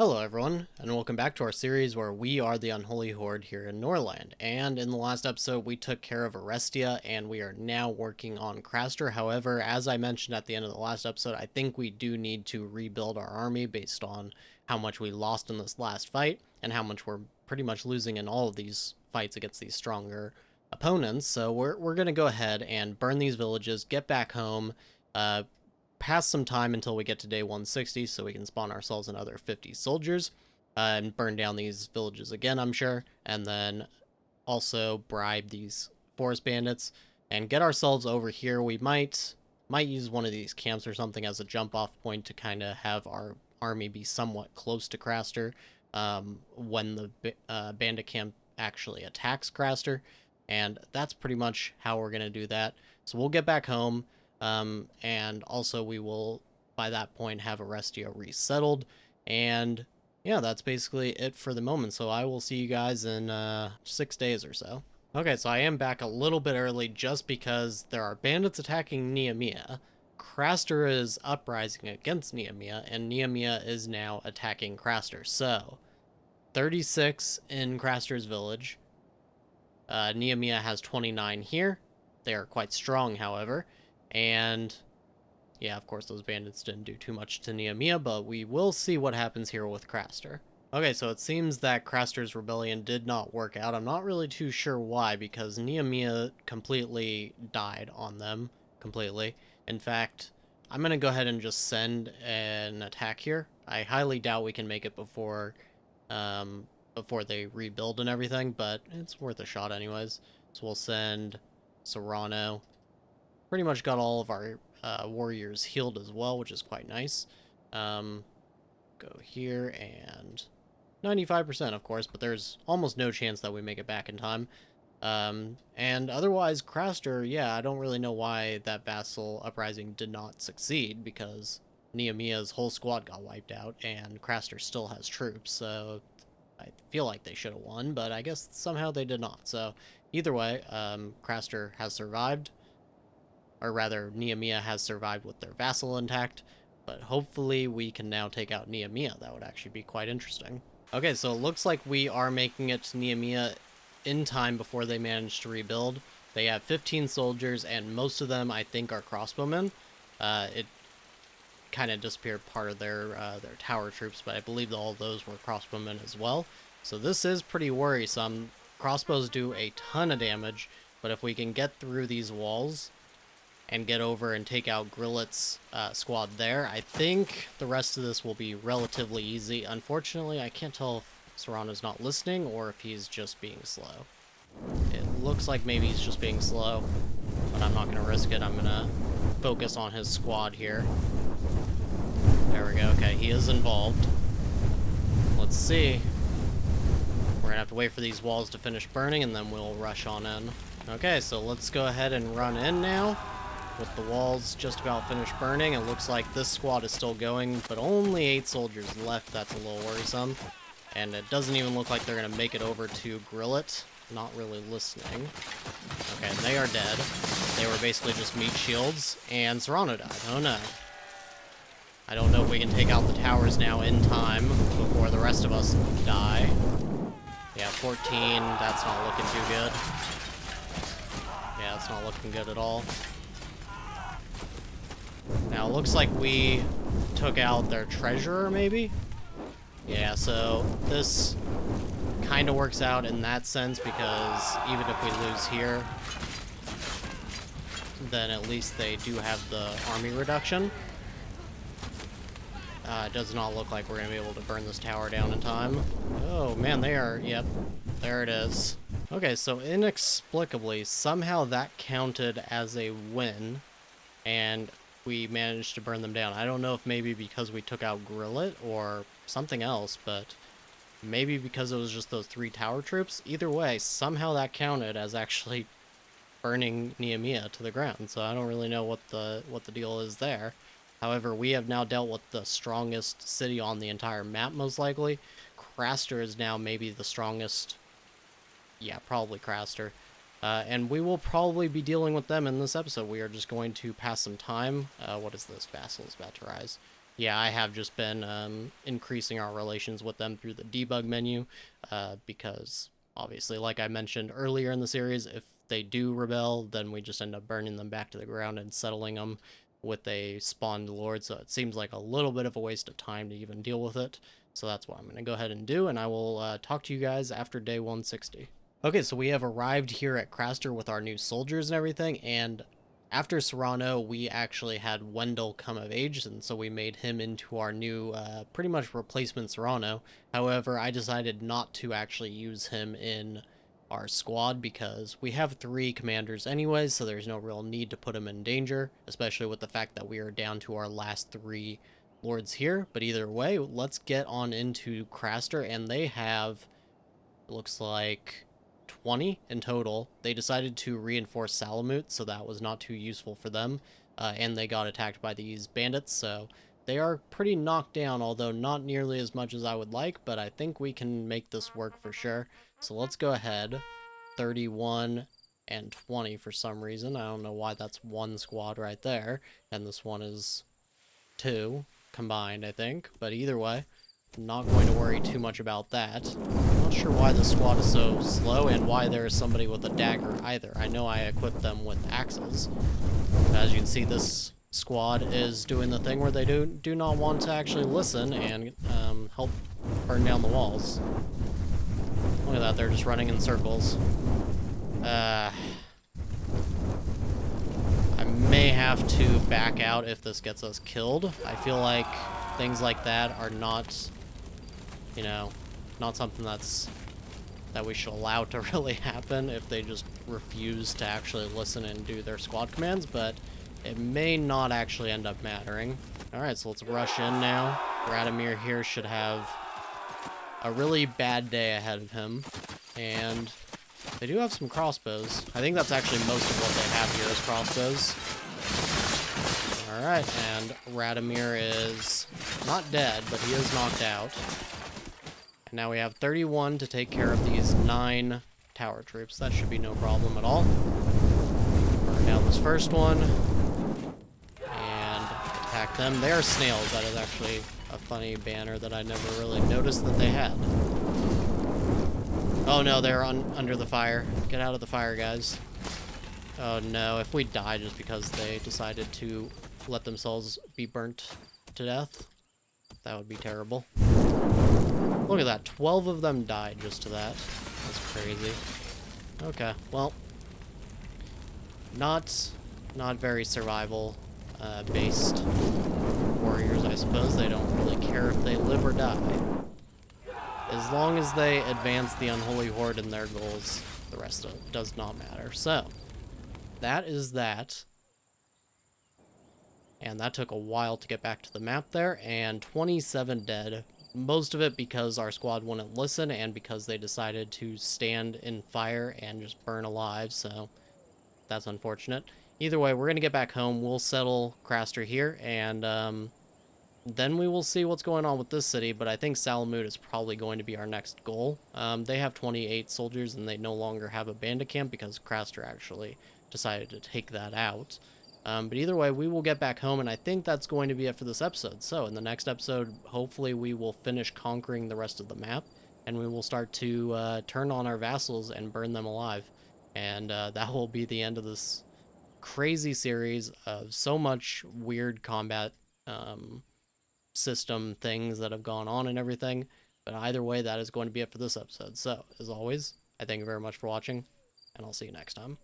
Hello everyone, and welcome back to our series where we are the Unholy Horde here in Norland. And in the last episode, we took care of Arestia, and we are now working on Craster. However, as I mentioned at the end of the last episode, I think we do need to rebuild our army based on how much we lost in this last fight, and how much we're pretty much losing in all of these fights against these stronger opponents. So we're going to go ahead and burn these villages, get back home, pass some time until we get to day 160 so we can spawn ourselves another 50 soldiers and burn down these villages again, I'm sure, and then also bribe these forest bandits and get ourselves over here. We might use one of these camps or something as a jump off point to kind of have our army be somewhat close to Craster when the bandit camp actually attacks Craster, and that's pretty much how we're going to do that. So we'll get back home. And also we will, by that point, have Arestia resettled. And yeah, that's basically it for the moment. So I will see you guys in 6 days or so. Okay, so I am back a little bit early just because there are bandits attacking Nehemiah. Craster is uprising against Nehemiah, and Nehemiah is now attacking Craster. So 36 in Craster's village. Nehemiah has 29 here. They are quite strong, however. And yeah, of course, those bandits didn't do too much to Nehemiah, but we will see what happens here with Craster. Okay, so it seems that Craster's rebellion did not work out. I'm not really too sure why, because Nehemiah completely died on them. Completely. In fact, I'm going to go ahead and just send an attack here. I highly doubt we can make it before they rebuild and everything, but it's worth a shot anyways. So we'll send Serrano. Pretty much got all of our warriors healed as well, which is quite nice. Go here, and 95%, of course, but there's almost no chance that we make it back in time. And otherwise, Craster, yeah, I don't really know why that vassal uprising did not succeed, because Nehemiah's whole squad got wiped out, and Craster still has troops, so I feel like they should have won, but I guess somehow they did not. So either way, Craster has survived. Or rather, Nehemiah has survived with their vassal intact, but hopefully we can now take out Nehemiah. That would actually be quite interesting. Okay, so it looks like we are making it to Nehemiah in time before they manage to rebuild. They have 15 soldiers, and most of them, I think, are crossbowmen. It kind of disappeared part of their tower troops, but I believe all those were crossbowmen as well. So this is pretty worrisome. Crossbows do a ton of damage, but if we can get through these walls and get over and take out Grillet's squad there, I think the rest of this will be relatively easy. Unfortunately, I can't tell if Serrano's not listening or if he's just being slow. It looks like maybe he's just being slow, but I'm not going to risk it. I'm going to focus on his squad here. There we go. Okay, he is involved. Let's see. We're going to have to wait for these walls to finish burning, and then we'll rush on in. Okay, so let's go ahead and run in now. With the walls just about finished burning, it looks like this squad is still going, but only 8 soldiers left. That's a little worrisome. And it doesn't even look like they're going to make it over to Grillet. Not really listening. Okay, they are dead. They were basically just meat shields, and Serrano died. Oh no. I don't know if we can take out the towers now in time before the rest of us die. Yeah, 14, that's not looking too good. Yeah, it's not looking good at all. Now, it looks like we took out their treasurer, maybe? Yeah, so this kind of works out in that sense, because even if we lose here, then at least they do have the army reduction. It does not look like we're going to be able to burn this tower down in time. Oh, man, they are... Yep, there it is. Okay, so inexplicably, somehow that counted as a win, and we managed to burn them down. I don't know if maybe because we took out Grillet or something else, but maybe because it was just those 3 tower troops. Either way, somehow that counted as actually burning Nehemiah to the ground, so I don't really know what the deal is there. However, we have now dealt with the strongest city on the entire map, most likely. Craster is now maybe the strongest. Yeah, probably Craster. And we will probably be dealing with them in this episode. We are just going to pass some time. What is this? Vassal is about to rise. Yeah, I have just been increasing our relations with them through the debug menu, because obviously, like I mentioned earlier in the series, if they do rebel, then we just end up burning them back to the ground and settling them with a spawned lord, so it seems like a little bit of a waste of time to even deal with it. So that's what I'm going to go ahead and do, and I will talk to you guys after day 160. Okay, so we have arrived here at Craster with our new soldiers and everything, and after Serrano, we actually had Wendell come of age, and so we made him into our new, pretty much replacement Serrano. However, I decided not to actually use him in our squad because we have 3 commanders anyways, so there's no real need to put him in danger, especially with the fact that we are down to our last 3 lords here. But either way, let's get on into Craster, and they have, looks like, 20 in total. They decided to reinforce Salamut, so that was not too useful for them, and they got attacked by these bandits, so they are pretty knocked down, although not nearly as much as I would like, but I think we can make this work for sure. So let's go ahead. 31 and 20 for some reason. I don't know why that's one squad right there, and this one is 2 combined, I think, but either way, I'm not going to worry too much about that. I'm not sure why the squad is so slow and why there is somebody with a dagger either. I know I equipped them with axes. As you can see, this squad is doing the thing where they do not want to actually listen and help burn down the walls. Look at that, they're just running in circles. I may have to back out if this gets us killed. I feel like things like that are not, you know, not something that we should allow to really happen if they just refuse to actually listen and do their squad commands, but it may not actually end up mattering. Alright, so let's rush in now. Radomir here should have a really bad day ahead of him, and they do have some crossbows. I think that's actually most of what they have here is crossbows. Alright, and Radomir is not dead, but he is knocked out. And now we have 31 to take care of these 9 tower troops. That should be no problem at all. Burn down this first one. And attack them. They are snails. That is actually a funny banner that I never really noticed that they had. Oh no, they're under the fire. Get out of the fire, guys. Oh no, if we die just because they decided to let themselves be burnt to death, that would be terrible. Look at that, 12 of them died just to that. That's crazy. Okay, well, not very survival based warriors, I suppose. They don't really care if they live or die. As long as they advance the Unholy Horde and their goals, the rest of it does not matter. So, that is that. And that took a while to get back to the map there, and 27 dead. Most of it because our squad wouldn't listen and because they decided to stand in fire and just burn alive, so that's unfortunate. Either way, we're going to get back home. We'll settle Craster here, and then we will see what's going on with this city, but I think Salamut is probably going to be our next goal. They have 28 soldiers, and they no longer have a bandit camp because Craster actually decided to take that out. But either way, we will get back home, and I think that's going to be it for this episode. So in the next episode, hopefully we will finish conquering the rest of the map, and we will start to turn on our vassals and burn them alive. And that will be the end of this crazy series of so much weird combat system things that have gone on and everything. But either way, that is going to be it for this episode. So, as always, I thank you very much for watching, and I'll see you next time.